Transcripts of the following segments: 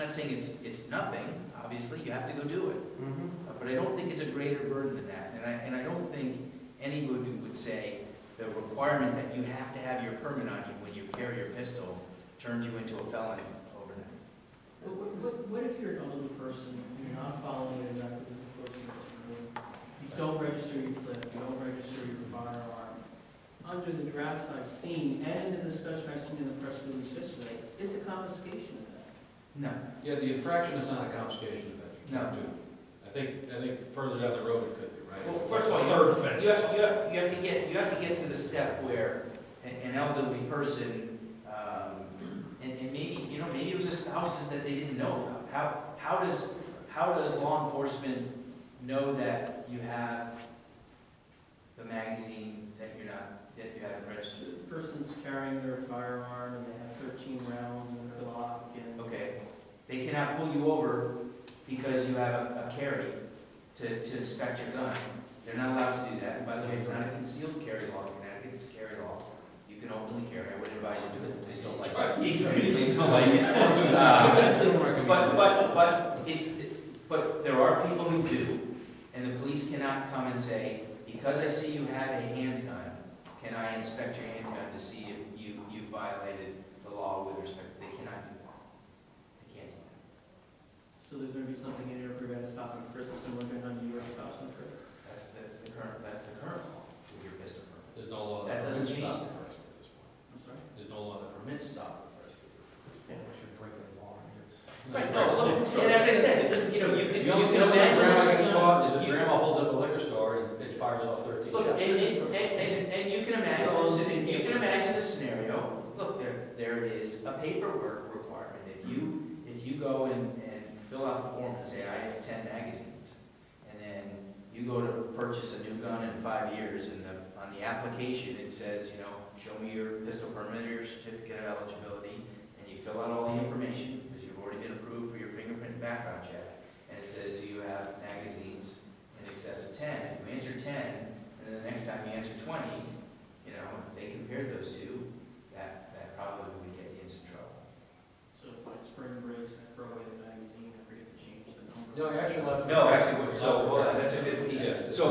not saying it's nothing, obviously, you have to go do it. But I don't think it's a greater burden than that. And I don't think anybody would say the requirement that you have to have your permit on you when you carry your pistol turns you into a felon overnight. What if you're an elderly person and you're not following it exactly as the folks you don't register your clip, you don't register your firearm? Under the drafts I've seen and the discussion I've seen in the press release yesterday, it's a confiscation event. No. Yeah, the infraction is not a confiscation event. You can't do. I think further down the road it could be, right? Well, first of all, third offense. you have to get to the step where an elderly person, and maybe it was a spouses that they didn't know about. How does law enforcement know that you have the magazine that you haven't registered? The person's carrying their firearm and they have 13 rounds in their Glock. And Okay, they cannot pull you over because you have a carry to inspect your gun. They're not allowed to do that. And by the way, it's not a concealed carry law in Connecticut, it's a carry law. You can openly carry. I would advise you to do it. Please don't like it. Please don't like it. But there are people who do, and the police cannot come and say, because I see you have a handgun, can I inspect your handgun to see if you violated the law with respect? They cannot do that. They can't do that. So there's going to be something in here to prevent stop and frisk, similar to New York stops and frisk. That's the current law with your pistol permit. There's no law that doesn't change. Stop the first at this point. I'm sorry? There's no law that permits stop the first. Right, no, look, and as I said, you can imagine this. this. Is if grandma holds up a liquor store and it fires off 13 Look, shots. and you can imagine this scenario. Look, there is a paperwork requirement. If you go and fill out the form and say I have 10 magazines, and then you go to purchase a new gun in 5 years, and on the application it says, show me your pistol permit or your certificate of eligibility, and you fill out all the information because you've already been approved for your fingerprint background check, and it says, do you have magazines in excess of 10? If you answer 10, and then the next time you answer 20, if they compared those two, that probably would get you in some trouble. So by spring breaks, I throw away the magazine, I forget to change the number. No, I actually left. No, actually, that's a good piece. Yeah. So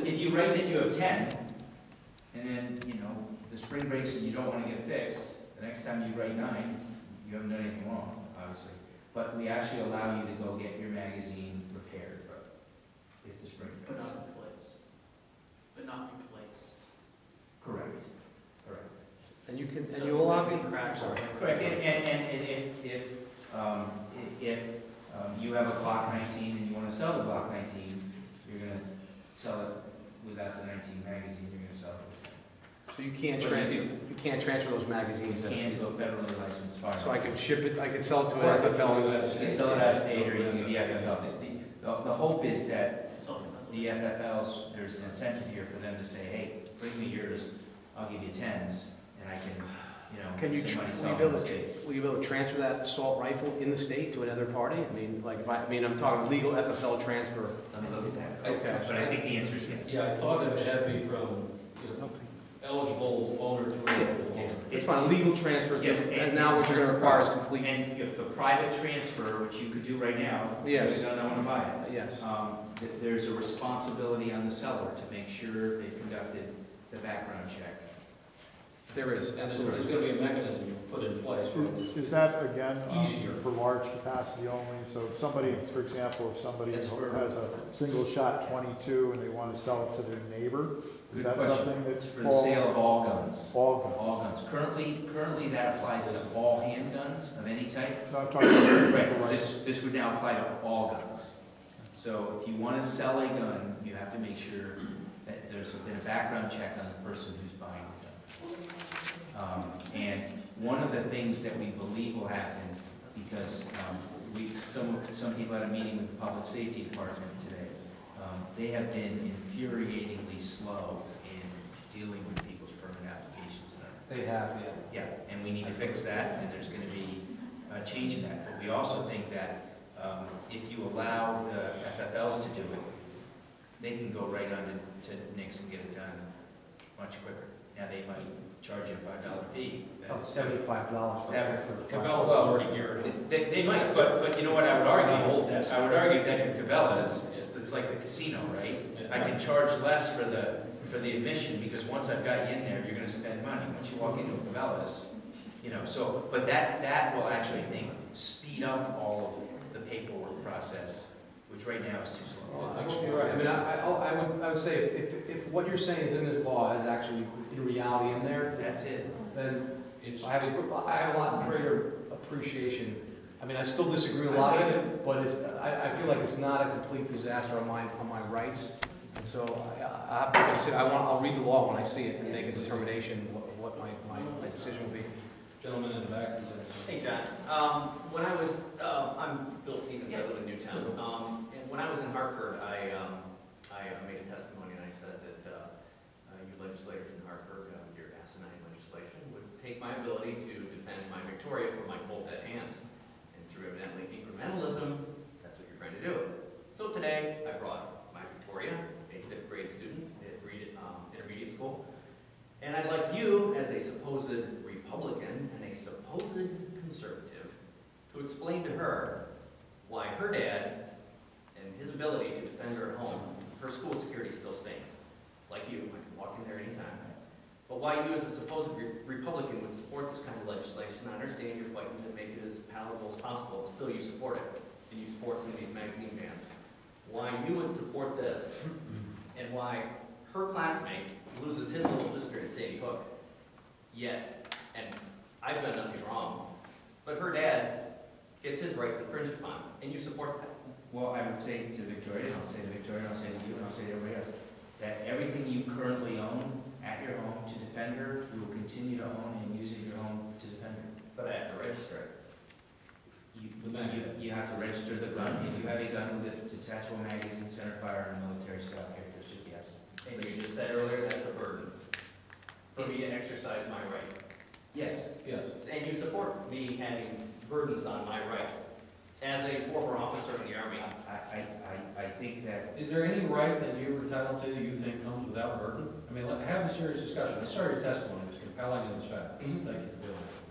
if you write that you have 10, and then, the spring breaks and you don't want to get fixed, the next time you write 9, you haven't done anything wrong, obviously. But we actually allow you to go get your magazine repaired, if the spring breaks. But not replace. But not replace. Correct. And you can, So and you allow magazine cracks are. Correct, and if you have a Glock 19 and you want to sell the Glock 19, you're going to sell it without the 19 magazine, you're going to sell it. so you can't transfer those magazines. You can't to a federally licensed firearm. So I could ship it, I could sell it to an FFL. You can sell it as state or you can do the FFL. The hope is that the FFLs, there's an incentive here for them to say, hey, bring me yours, I'll give you 10s, and I can, some money sell in the state. Will you be able to transfer that assault rifle in the state to another party? I'm talking legal FFL transfer. Let me look at that. Okay. But I think the answer is yes. Yeah, I thought it had to be from eligible owner to eligible owner. It's fine, legal transfer, Yes, and now what you're going to require is complete. And the private transfer, which you could do right now, Yes. if you don't want to buy it. Yes. There's a responsibility on the seller to make sure they've conducted the background check. There is. And there's going to be a mechanism put in place. Is that, again, Easier. for large capacity only? So if somebody, for example, if somebody That's for- has a single shot 22 and they want to sell it to their neighbor, is Good that question. something that's For the sale of all guns. All guns. All guns. Currently that applies to all handguns of any type. No, I'm talking about Right, this would now apply to all guns. So if you want to sell a gun, you have to make sure that there's been a background check on the person who's buying the gun. And one of the things that we believe will happen, because some people had a meeting with the Public Safety Department today, they have been infuriatingly slow in dealing with people's permit applications. They have, Yeah, and we need to fix that, and there's going to be a change in that. But we also think that if you allow the FFLs to do it, they can go right on to NICS and get it done much quicker. Now, they might charge you a $5 fee. Oh, $75 for the Cabela's is Well, already geared. They might, but you know what I would Not argue? old desk. I would argue that in Cabela's, it's like the casino, right? I can charge less for the admission, because once I've got you in there, you're gonna spend money. Once you walk into a Cabela's, you know, so, but that will actually, I think, speed up all of the paperwork process, which right now is too slow. I hope you're right. I mean, I would say if what you're saying is in this law is actually in reality in there, That's it. then It's, I have a lot greater appreciation. I mean, I still disagree with a lot of it, but I feel like it's not a complete disaster on my rights. And so I have to consider, I'll read the law when I see it and make a determination of what my decision will be. gentleman in the back. Hey, John. I'm Bill Stevens, I live in Newtown. And when I was in Hartford, I made a testimony and I said that you legislators in Hartford, your asinine legislation would take my ability to defend my Victoria from my cold dead hands. And through evidently incrementalism, that's what you're trying to do. So today, I brought my Victoria, a 5th grade student at intermediate school. And I'd like you, as a supposed Republican and a supposed conservative, to explain to her why her dad and his ability to defend her at home, her school security still stinks. Like you, I can walk in there anytime. But why you, as a supposed Republican, would support this kind of legislation. I understand you're fighting to make it as palatable as possible, but still you support it. And you support some of these magazine bans. Why you would support this, and why her classmate loses his little sister in Sandy Hook, yet, and I've done nothing wrong, but her dad gets his rights infringed upon, and you support that. Well, I would say to Victoria, and I'll say to Victoria, and I'll say to you, and I'll say to everybody else, that everything you currently own at your home to defend her, you will continue to own and use at your home to defend her. But I have to register it. You have to register the gun. If you have a gun with detachable magazine, centerfire, and military style characteristic, yes. And you just said earlier that's a burden for me to exercise my right. Yes. Yes. And you support me having burdens on my rights as a former officer in the Army. I think that, Is there any right that you're entitled to you think comes without burden? I mean, have a serious discussion. I saw your testimony, it was compelling and it was fast. Thank you for doing it.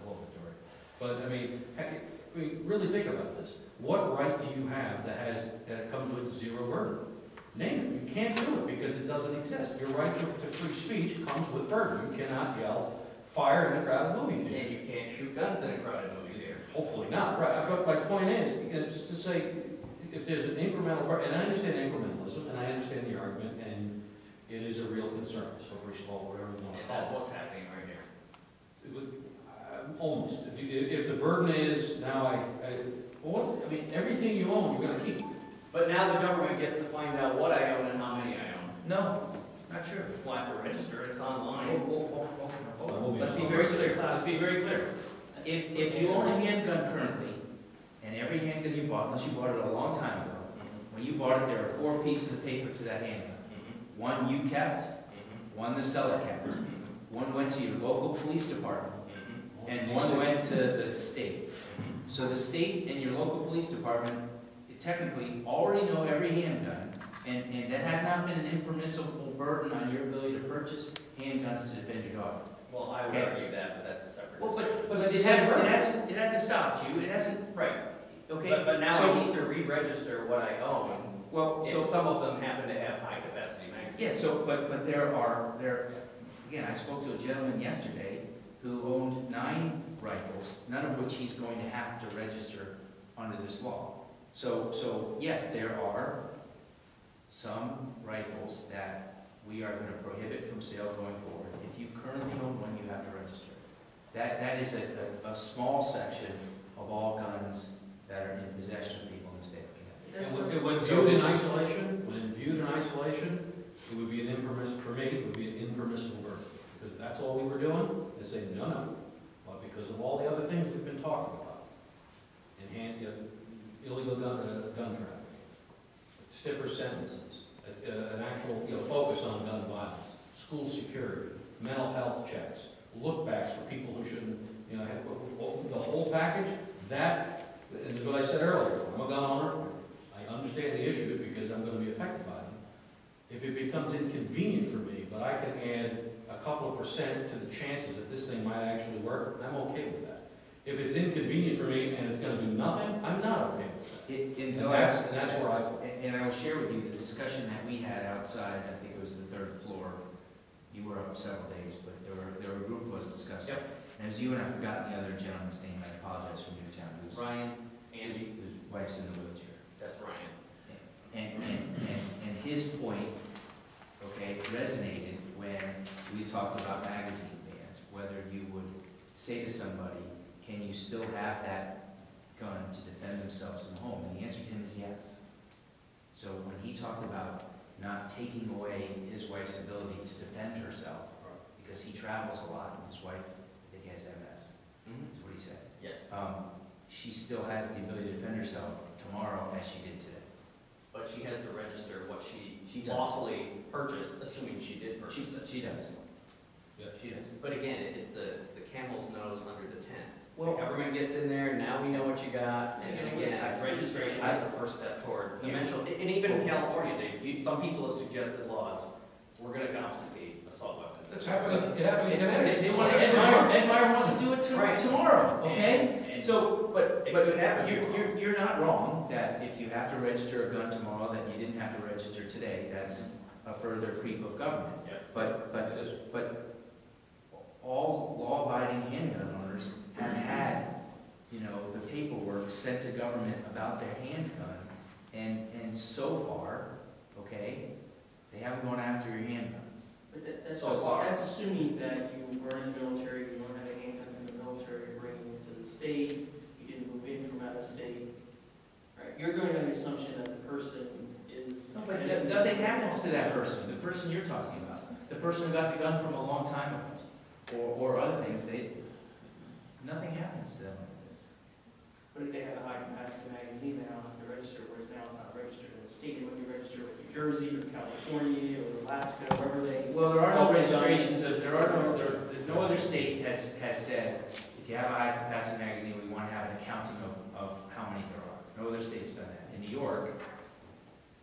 Hello, Victoria. But, I mean, really think about this. What right do you have that comes with zero burden? Name it. You can't do it because it doesn't exist. Your right to free speech comes with burden. You cannot yell fire in a crowded movie theater. And you can't shoot guns in a crowded movie theater. Hopefully not, right? But my point is, just to say, if there's an incremental, and I understand incrementalism, and I understand the argument, and it is a real concern, slippery slope, whatever you want to And call that's it. what's happening right here. It would, almost. If the burden is now, everything you own, you're gonna keep. But now the government gets to find out what I own and how many I own. no, not true. We'll have to register, it's online. Let's be very clear. Let's be very clear. If you own a handgun currently, and every handgun you bought, unless you bought it a long time ago, when you bought it, there were 4 pieces of paper to that handgun. One you kept, one the seller kept, one went to your local police department, and one went to the state. So the state and your local police department technically already know every handgun, and that has not been an impermissible burden on your ability to purchase handguns to defend your daughter. Well, I would argue that, but that's a separate Well, discussion. but it hasn't stopped you, it hasn't, Right. okay? But now So- I need to re-register what I own. Well, So so, some of them happen to have high-capacity magazines. yeah, so, but again, I spoke to a gentleman yesterday who owned 9 rifles, none of which he's going to have to register under this law. So yes, there are some rifles that we are going to prohibit from sale going forward. If you currently own one, you have to register. That is a small section of all guns that are in possession of people in the state of Connecticut. When viewed in isolation, it would be an impermissible, for me, it would be an impermissible burden. Because if that's all we were doing, they say, no. But because of all the other things we've been talking about, illegal gun trafficking, stiffer sentences, an actual focus on gun violence, school security, mental health checks, look-backs for people who shouldn't, have the whole package, that is what I said earlier. I'm a gun owner. I understand the issues because I'm going to be affected by them. If it becomes inconvenient for me, but I can add a couple of percent to the chances that this thing might actually work, I'm okay with that. If it's inconvenient for me and it's gonna do nothing, I'm not okay with that. And that's where I fall. And I will share with you the discussion that we had outside, I think it was the 3rd floor. You were up several days, but there were a group of us discussing. Yep. And it was you, and I forgot the other gentleman's name, I apologize, from your town, who's, Ryan, Andy, whose wife's in the wheelchair. that's Ryan. And his point, okay, resonated when we talked about magazine bans, whether you would say to somebody, can you still have that gun to defend themselves in the home? And the answer to him is yes. So when he talked about not taking away his wife's ability to defend herself, because he travels a lot, and his wife, I think, has MS, is what he said. Yes. She still has the ability to defend herself tomorrow as she did today. But she has to register what she She does. lawfully purchased, assuming she did purchase it. She does. Yeah. She does. But again, it's the camel's nose under the tent. Well, The government gets in there, now we know what you got, and Yeah, again, it's- registration is the first step toward Yeah. eventual, and even in California, some people have suggested laws, we're gonna confiscate assault weapons. It's happening, it happened in Connecticut. They want to, Ed Meyer wants to do it Right. tomorrow, okay? And So, but it could happen you're not wrong that if you have to register a gun tomorrow, that you didn't have to register today. That's a further creep of government. Yeah. But all law-abiding handgun owners have had, the paperwork sent to government about their handgun, and so far, okay, they haven't gone after your handguns. But So far. that's assuming that you were in the military, you don't have a handgun from the military, you're bringing it to the state, you didn't move in from out of state. Right, you're going on the assumption that the person is. But nothing happens to that person, the person you're talking about. The person who got the gun from a long time ago, or other things, nothing happens to them like this. But if they have a high capacity magazine, they don't have to register, whereas now it's not registered in the state, it would be registered with New Jersey or California or Alaska, wherever they. Well, there are no registrations, no other state has said, if you have a high capacity magazine, we want to have an accounting of how many there are. No other state's done that. In New York,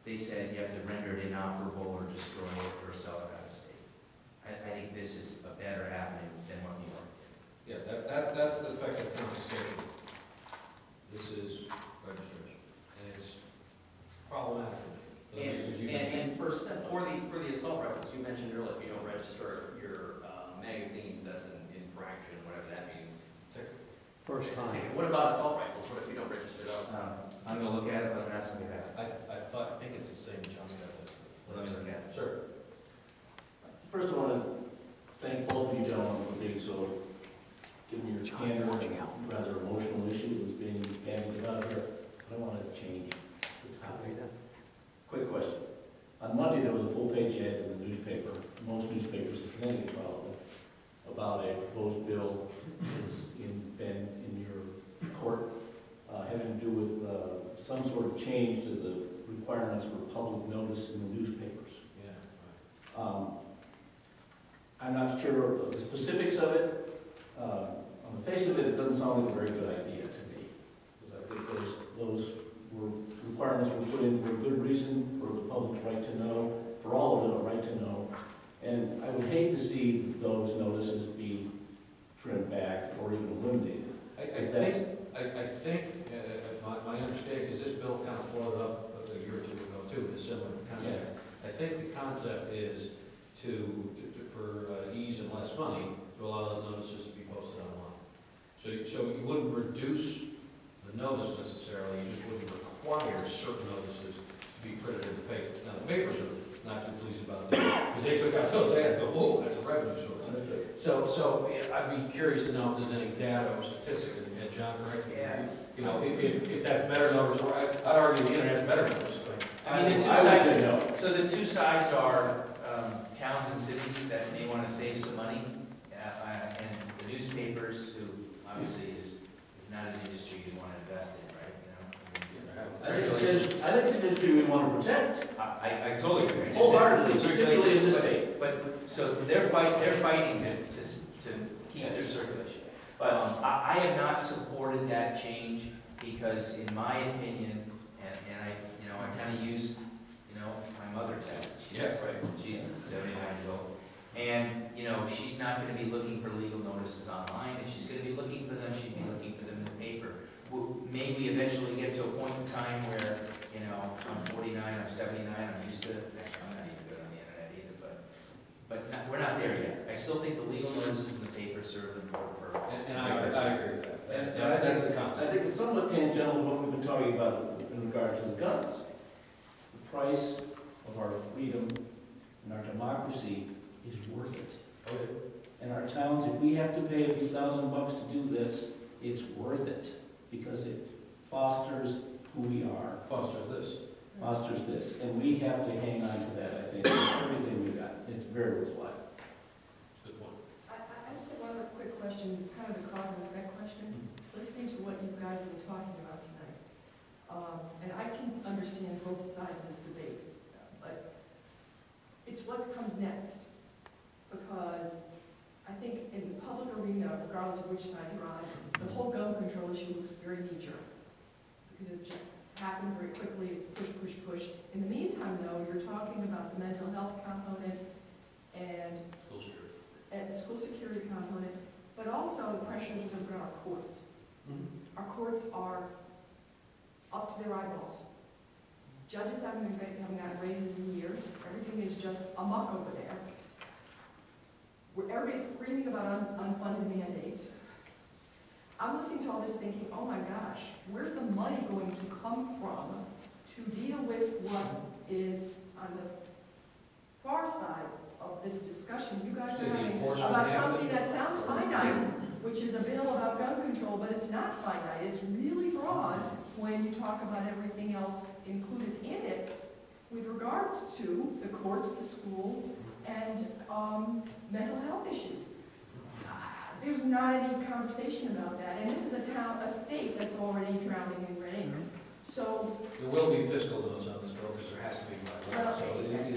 they said you have to render it inoperable or destroy it or sell it out of state. I think this is a better avenue than what New York did. Yeah, that's the effective confiscation. This is registration, and it's problematic. for the reasons you mentioned. And for the assault rifles, you mentioned earlier, if you don't register your magazines, that's an infraction, whatever that means. First time. What about assault rifles? What if you don't register those? I'm going to look at it, but I'm asking you back. I think it's the same, John. Let me look at it. Sure. First, I want to thank both of you gentlemen for being so, giving your candor, rather emotional issue was being bandied about here. I want to change the topic. Quick question. On Monday, there was a full-page ad in the newspaper, most newspapers in Connecticut probably, about a proposed bill that's been in your court, having to do with some sort of change to the requirements for public notice in the newspapers. Yeah. I'm not sure of the specifics of it. On the face of it, it doesn't sound like a very good idea to me. Because I think those requirements were put in for a good reason, for the public's right to know, for all of them a right to know. And I would hate to see those notices be trimmed back or even eliminated. I think, my understanding is this bill kind of floated up a year or two ago too, a similar concept. I think the concept is for ease and less money, to allow those notices to be posted online. So you wouldn't reduce the notice necessarily, you just wouldn't require certain notices to be printed in the papers. Now, the papers are not too pleased about that, because they took out those ads, go, oh, that's a revenue source. So I'd be curious to know if there's any data or statistics, and John, correct? Yeah. If that's better notice, or I'd argue the internet's better notice. I mean, the two sides, so the two sides are towns and cities that may want to save some money, and the newspapers, who obviously is not an industry you want to invest in, right? I think it's an industry we want to protect. I totally agree. I just said- Wholeheartedly, particularly in this state. But, so they're fighting to keep their circulation. But I have not supported that change because in my opinion, and I kind of use, my mother test. She's 79 years old. And, you know, she's not gonna be looking for legal notices online. If she's gonna be looking for them, she'd be looking for them in the paper. May we eventually get to a point in time where, you know, I'm 49, I'm 79, I'm used to, I'm not even good on the internet either, we're not there yet. I still think the legal notices in the paper serve an important purpose. And I agree with that. That's the I concept. think it's somewhat tangential to what we've been talking about in regard to the guns. The price of our freedom and our democracy is worth it. Okay. And our towns, if we have to pay a few $1,000 to do this, it's worth it, because it fosters who we are, Fosters this. and we have to hang on to that, I think, everything we got. It's very worthwhile. Good point. I just have one other quick question, it's kind of a cause and effect question. Listening to what you guys have been talking about tonight, and I can understand both sides of this debate, but it's what comes next. Because I think in the public arena, regardless of which side you're on, the whole gun control issue looks very knee-jerk. Because it just happened very quickly, it's push, push, push. In the meantime, though, you're talking about the mental health component and the school security component, but also the pressures that are on our courts. Mm-hmm. Our courts are up to their eyeballs. Judges haven't gotten raises in years. Everything is just amok over there. Where everybody's screaming about unfunded mandates. I'm listening to all this thinking, oh my gosh, where's the money going to come from to deal with what is on the far side of this discussion you guys are having about something that sounds finite, which is a bill about gun control, but it's not finite. It's really broad when you talk about everything else included in it with regard to the courts, the schools, and mental health issues. There's not any conversation about that, and this is a state that's already drowning in red ink. So there will be fiscal notes on this bill, because there has to be by law.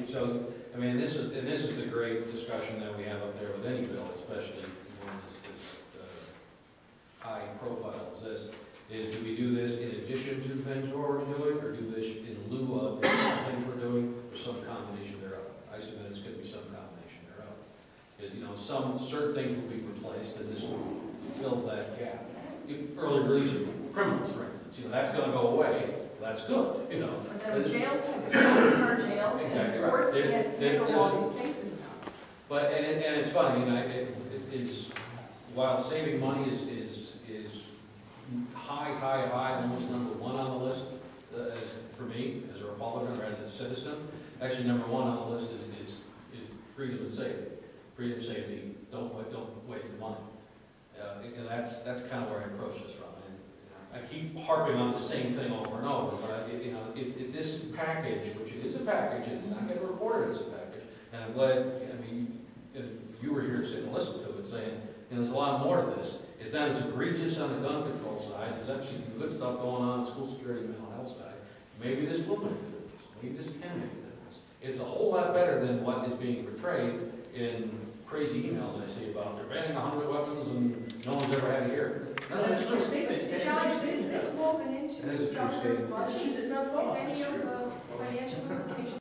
So, I mean, this is the great discussion that we have up there with any bill, especially one as high profile as this, is do we do this in addition to things we're already doing, or do this in lieu of the things we're doing, or some combination thereof? I submit it's going to be some combination thereof. Because, you know, certain things will be replaced, and this will fill that gap. Early release of criminals, for instance, you know, that's going to go away. That's good, you know. but then jails, our jails, Exactly and right. courts can't handle all these cases now. But, and it's funny, you know, it is, while saving money is high, almost number one on the list, for me, as a Republican or as a citizen, actually number one on the list is freedom and safety. Freedom, safety, don't waste the money. And that's kind of where I approach this from. And, you know, I keep harping on the same thing over and over, but if this package, which it is a package, and it's not getting reported as a package, and I'm glad, I mean, you were here to sit and listen to it, saying, you know, there's a lot more to this. It's not as egregious on the gun control side. There's actually some good stuff going on the school security and mental health side. Maybe this will make a difference. Maybe this can make a difference. It's a whole lot better than what is being portrayed in crazy emails I see about they're banning 100 weapons and no one's ever had a hearing. No, that's a true statement. That's a true John, is statement. this woven into That is a the true governor's statement. budget? It's not false. Is any of the financial implications